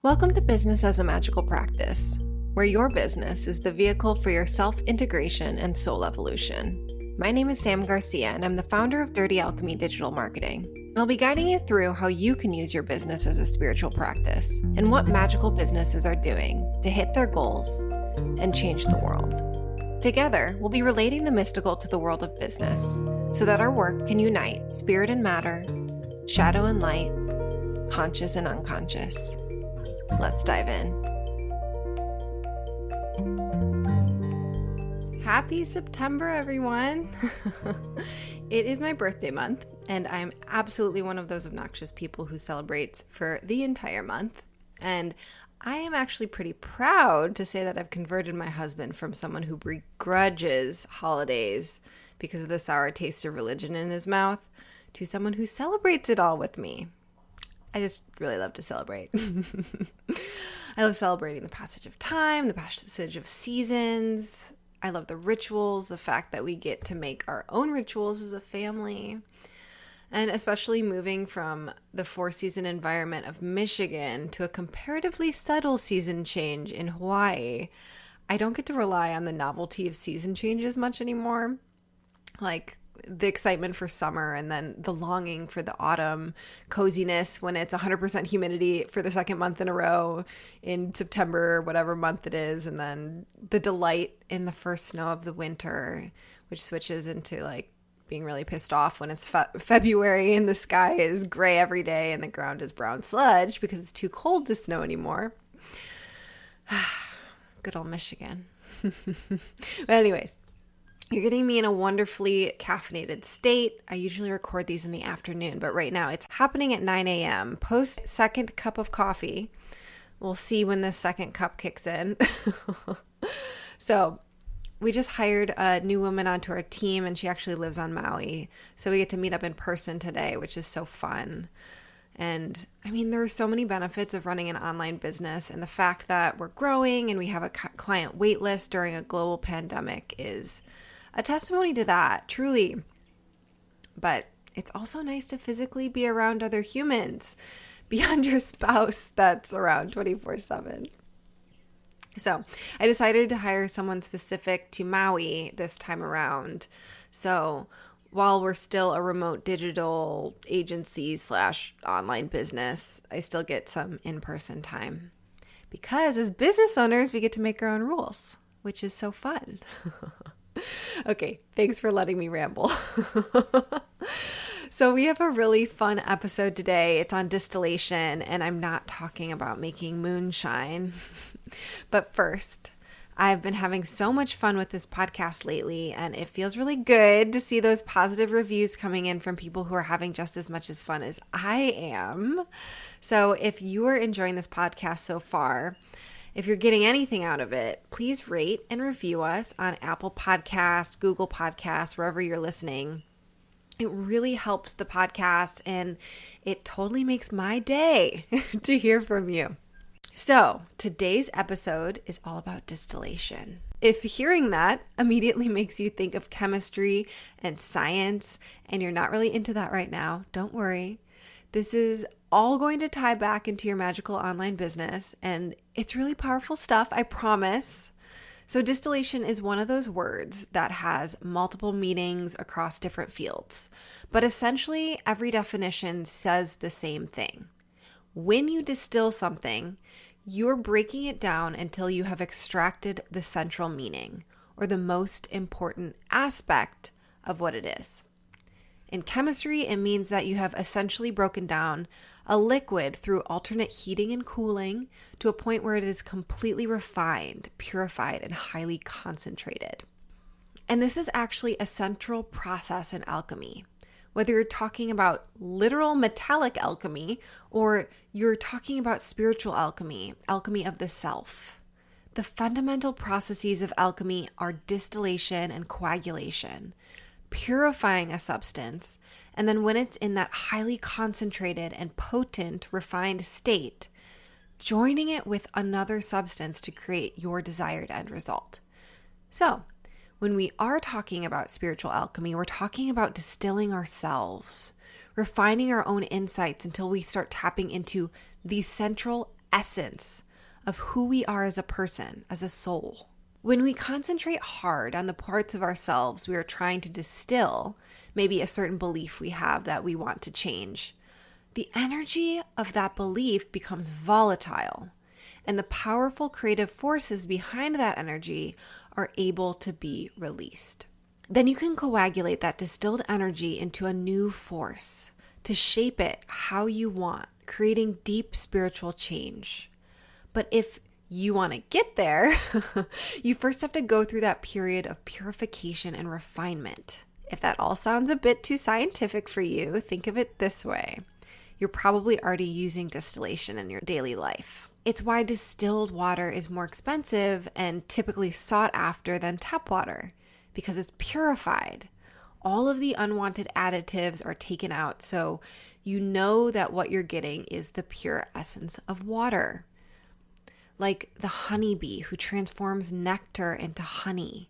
Welcome to Business as a Magical Practice, where your business is the vehicle for your self-integration and soul evolution. My name is Sam Garcia, and I'm the founder of Dirty Alchemy Digital Marketing. And I'll be guiding you through how you can use your business as a spiritual practice and what magical businesses are doing to hit their goals and change the world. Together, we'll be relating the mystical to the world of business so that our work can unite spirit and matter, shadow and light, conscious and unconscious. Let's dive in. Happy September, everyone. It is my birthday month, and I'm absolutely one of those obnoxious people who celebrates for the entire month. And I am actually pretty proud to say that I've converted my husband from someone who begrudges holidays because of the sour taste of religion in his mouth to someone who celebrates it all with me. I just really love to celebrate. I love celebrating the passage of time, the passage of seasons. I love the rituals, the fact that we get to make our own rituals as a family. And especially moving from the 4-season environment of Michigan to a comparatively subtle season change in Hawaii, I don't get to rely on the novelty of season changes much anymore. Like the excitement for summer and then the longing for the autumn coziness when it's 100% humidity for the second month in a row in September, whatever month it is. And then the delight in the first snow of the winter, which switches into like being really pissed off when it's February and the sky is gray every day and the ground is brown sludge because it's too cold to snow anymore. Good old Michigan. But anyways, you're getting me in a wonderfully caffeinated state. I usually record these in the afternoon, but right now it's happening at 9 a.m. Post second cup of coffee. We'll see when the second cup kicks in. So we just hired a new woman onto our team, and she actually lives on Maui. So we get to meet up in person today, which is so fun. And I mean, there are so many benefits of running an online business, and the fact that we're growing and we have a client wait list during a global pandemic is a testimony to that, truly. But it's also nice to physically be around other humans beyond your spouse that's around 24/7. So I decided to hire someone specific to Maui this time around. So while we're still a remote digital agency / online business, I still get some in-person time. Because as business owners, we get to make our own rules, which is so fun. Okay, thanks for letting me ramble. So we have a really fun episode today. It's on distillation, and I'm not talking about making moonshine. But first, I've been having so much fun with this podcast lately, and it feels really good to see those positive reviews coming in from people who are having just as much as fun as I am. So if you are enjoying this podcast so far, if you're getting anything out of it, please rate and review us on Apple Podcasts, Google Podcasts, wherever you're listening. It really helps the podcast, and it totally makes my day to hear from you. So today's episode is all about distillation. If hearing that immediately makes you think of chemistry and science, and you're not really into that right now, don't worry. This is all going to tie back into your magical online business, and it's really powerful stuff, I promise. So distillation is one of those words that has multiple meanings across different fields, but essentially every definition says the same thing. When you distill something, you're breaking it down until you have extracted the central meaning, or the most important aspect of what it is. In chemistry, it means that you have essentially broken down a liquid through alternate heating and cooling to a point where it is completely refined, purified, and highly concentrated. And this is actually a central process in alchemy. Whether you're talking about literal metallic alchemy or you're talking about spiritual alchemy, alchemy of the self, the fundamental processes of alchemy are distillation and coagulation, purifying a substance, and then when it's in that highly concentrated and potent, refined state, joining it with another substance to create your desired end result. So, when we are talking about spiritual alchemy, we're talking about distilling ourselves, refining our own insights until we start tapping into the central essence of who we are as a person, as a soul. When we concentrate hard on the parts of ourselves we are trying to distill, maybe a certain belief we have that we want to change, the energy of that belief becomes volatile, and the powerful creative forces behind that energy are able to be released. Then you can coagulate that distilled energy into a new force to shape it how you want, creating deep spiritual change. But if you want to get there, you first have to go through that period of purification and refinement. If that all sounds a bit too scientific for you, think of it this way. You're probably already using distillation in your daily life. It's why distilled water is more expensive and typically sought after than tap water, because it's purified. All of the unwanted additives are taken out, so you know that what you're getting is the pure essence of water. Like the honeybee who transforms nectar into honey.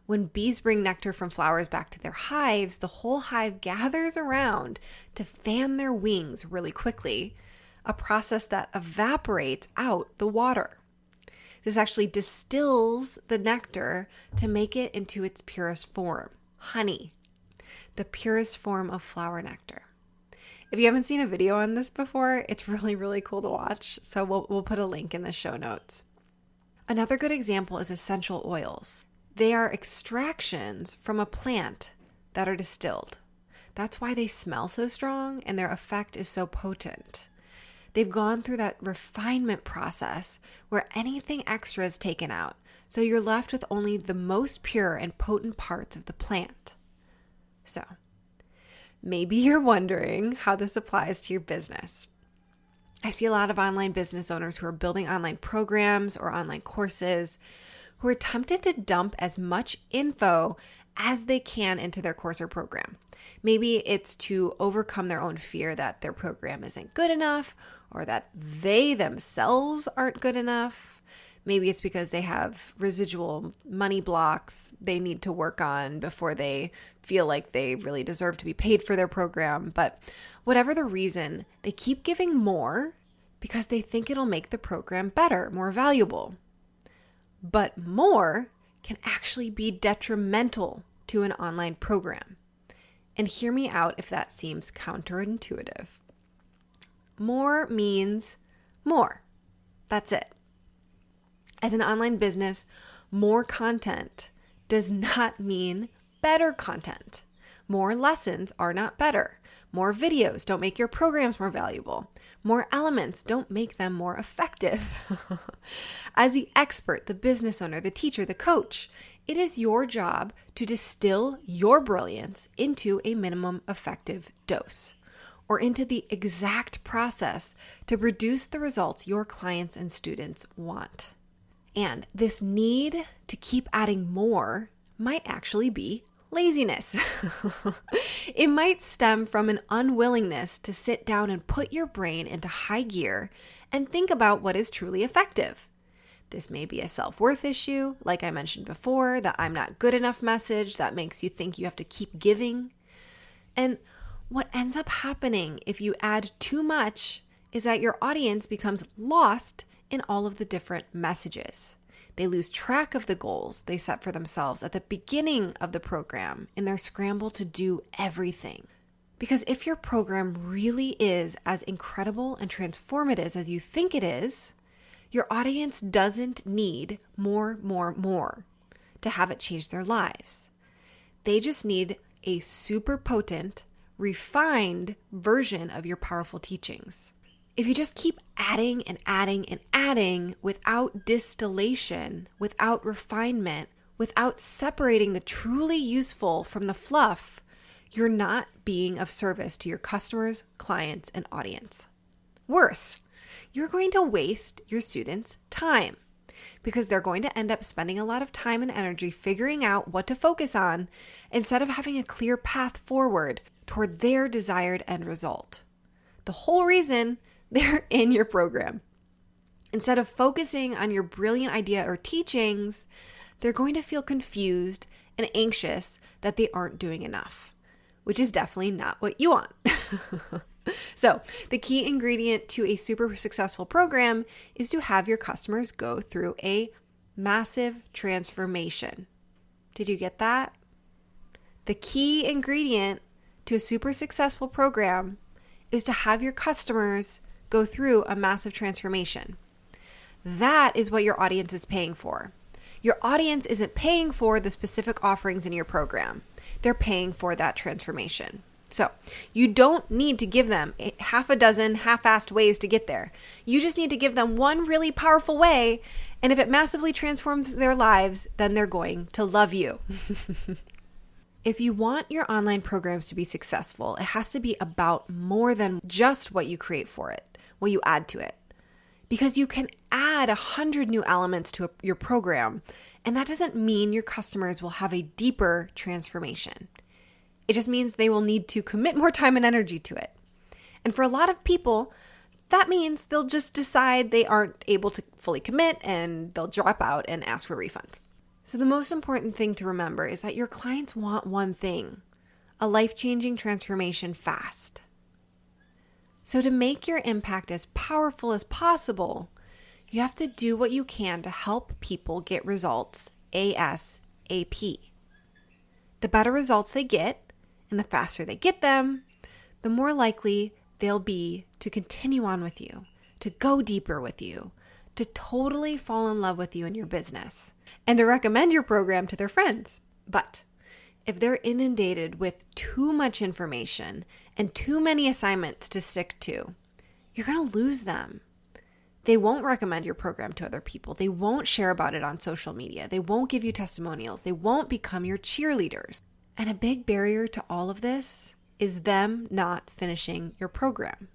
When bees bring nectar from flowers back to their hives, the whole hive gathers around to fan their wings really quickly, a process that evaporates out the water. This actually distills the nectar to make it into its purest form, honey, the purest form of flower nectar. If you haven't seen a video on this before, it's really, really cool to watch, so we'll put a link in the show notes. Another good example is essential oils. They are extractions from a plant that are distilled. That's why they smell so strong and their effect is so potent. They've gone through that refinement process where anything extra is taken out, so you're left with only the most pure and potent parts of the plant. So, maybe you're wondering how this applies to your business. I see a lot of online business owners who are building online programs or online courses who are tempted to dump as much info as they can into their course or program. Maybe it's to overcome their own fear that their program isn't good enough or that they themselves aren't good enough. Maybe it's because they have residual money blocks they need to work on before they feel like they really deserve to be paid for their program. But whatever the reason, they keep giving more because they think it'll make the program better, more valuable. But more can actually be detrimental to an online program. And hear me out if that seems counterintuitive. More means more. That's it. As an online business, more content does not mean better content. More lessons are not better. More videos don't make your programs more valuable. More elements don't make them more effective. As the expert, the business owner, the teacher, the coach, it is your job to distill your brilliance into a minimum effective dose, or into the exact process to produce the results your clients and students want. And this need to keep adding more might actually be laziness. It might stem from an unwillingness to sit down and put your brain into high gear and think about what is truly effective. This may be a self-worth issue, like I mentioned before, that I'm not good enough message that makes you think you have to keep giving. And what ends up happening if you add too much is that your audience becomes lost in all of the different messages. They lose track of the goals they set for themselves at the beginning of the program in their scramble to do everything. Because if your program really is as incredible and transformative as you think it is, your audience doesn't need more to have it change their lives. They just need a super potent, refined version of your powerful teachings. If you just keep adding and adding and adding without distillation, without refinement, without separating the truly useful from the fluff, you're not being of service to your customers, clients, and audience. Worse, you're going to waste your students' time because they're going to end up spending a lot of time and energy figuring out what to focus on instead of having a clear path forward toward their desired end result. The whole reason they're in your program. Instead of focusing on your brilliant idea or teachings, they're going to feel confused and anxious that they aren't doing enough, which is definitely not what you want. So the key ingredient to a super successful program is to have your customers go through a massive transformation. Did you get that? The key ingredient to a super successful program is to have your customers go through a massive transformation. That is what your audience is paying for. Your audience isn't paying for the specific offerings in your program. They're paying for that transformation. So you don't need to give them half a dozen half-assed ways to get there. You just need to give them one really powerful way, and if it massively transforms their lives, then they're going to love you. If you want your online programs to be successful, it has to be about more than just what you create for it, what you add to it. Because you can add 100 new elements to your program, and that doesn't mean your customers will have a deeper transformation. It just means they will need to commit more time and energy to it. And for a lot of people, that means they'll just decide they aren't able to fully commit and they'll drop out and ask for a refund. So the most important thing to remember is that your clients want one thing, a life-changing transformation fast. So to make your impact as powerful as possible, you have to do what you can to help people get results ASAP. The better results they get, and the faster they get them, the more likely they'll be to continue on with you, to go deeper with you, to totally fall in love with you and your business, and to recommend your program to their friends. But if they're inundated with too much information and too many assignments to stick to, you're going to lose them. They won't recommend your program to other people. They won't share about it on social media. They won't give you testimonials. They won't become your cheerleaders. And a big barrier to all of this is them not finishing your program,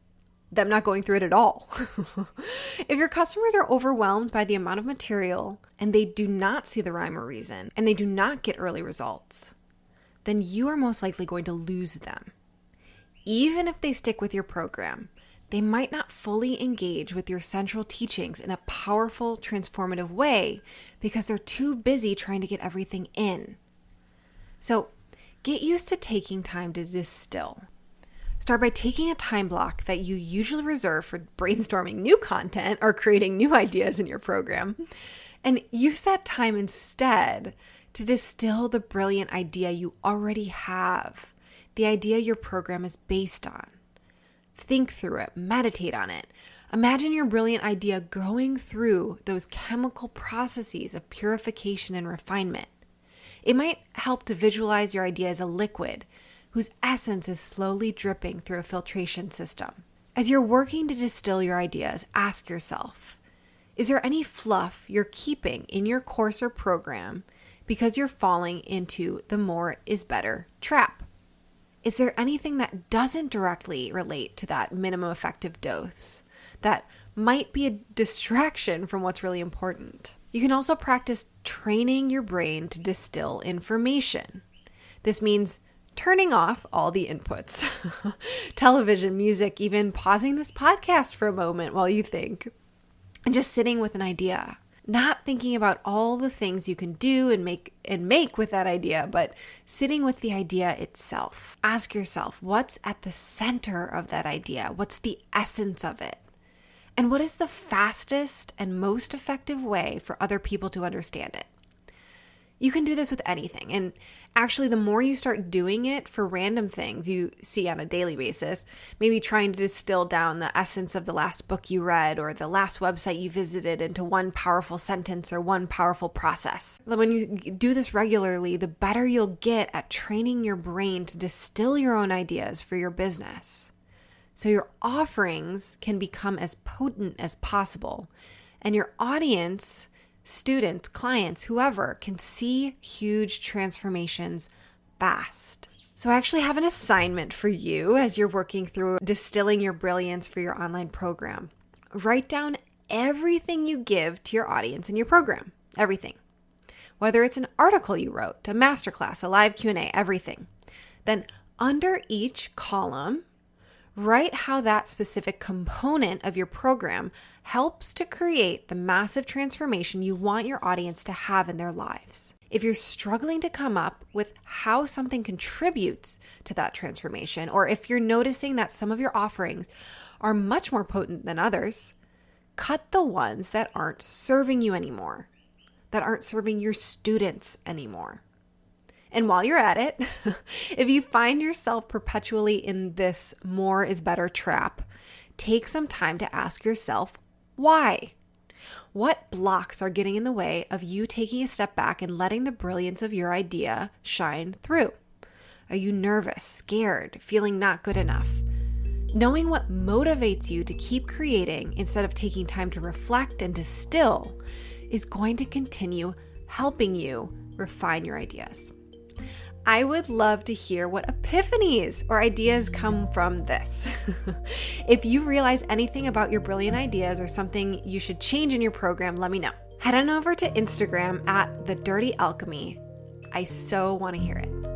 them not going through it at all. If your customers are overwhelmed by the amount of material and they do not see the rhyme or reason and they do not get early results, then you are most likely going to lose them. Even if they stick with your program, they might not fully engage with your central teachings in a powerful, transformative way because they're too busy trying to get everything in. So get used to taking time to distill. Start by taking a time block that you usually reserve for brainstorming new content or creating new ideas in your program, and use that time instead to distill the brilliant idea you already have, the idea your program is based on. Think through it, meditate on it. Imagine your brilliant idea going through those chemical processes of purification and refinement. It might help to visualize your idea as a liquid whose essence is slowly dripping through a filtration system. As you're working to distill your ideas, ask yourself, is there any fluff you're keeping in your course or program because you're falling into the more is better trap? Is there anything that doesn't directly relate to that minimum effective dose that might be a distraction from what's really important? You can also practice training your brain to distill information. This means turning off all the inputs, television, music, even pausing this podcast for a moment while you think, and just sitting with an idea. Not thinking about all the things you can do and make with that idea, but sitting with the idea itself. Ask yourself, what's at the center of that idea? What's the essence of it? And what is the fastest and most effective way for other people to understand it? You can do this with anything. And actually, the more you start doing it for random things you see on a daily basis, maybe trying to distill down the essence of the last book you read or the last website you visited into one powerful sentence or one powerful process. When you do this regularly, the better you'll get at training your brain to distill your own ideas for your business. So your offerings can become as potent as possible, and your audience, students, clients, whoever, can see huge transformations fast. So I actually have an assignment for you as you're working through distilling your brilliance for your online program. Write down everything you give to your audience in your program, everything. Whether it's an article you wrote, a masterclass, a live Q&A, everything. Then under each column, write how that specific component of your program helps to create the massive transformation you want your audience to have in their lives. If you're struggling to come up with how something contributes to that transformation, or if you're noticing that some of your offerings are much more potent than others, cut the ones that aren't serving you anymore, that aren't serving your students anymore. And while you're at it, if you find yourself perpetually in this more is better trap, take some time to ask yourself, why? What blocks are getting in the way of you taking a step back and letting the brilliance of your idea shine through? Are you nervous, scared, feeling not good enough? Knowing what motivates you to keep creating instead of taking time to reflect and distill is going to continue helping you refine your ideas. I would love to hear what epiphanies or ideas come from this. If you realize anything about your brilliant ideas or something you should change in your program, let me know. Head on over to Instagram at The Dirty Alchemy. I so want to hear it.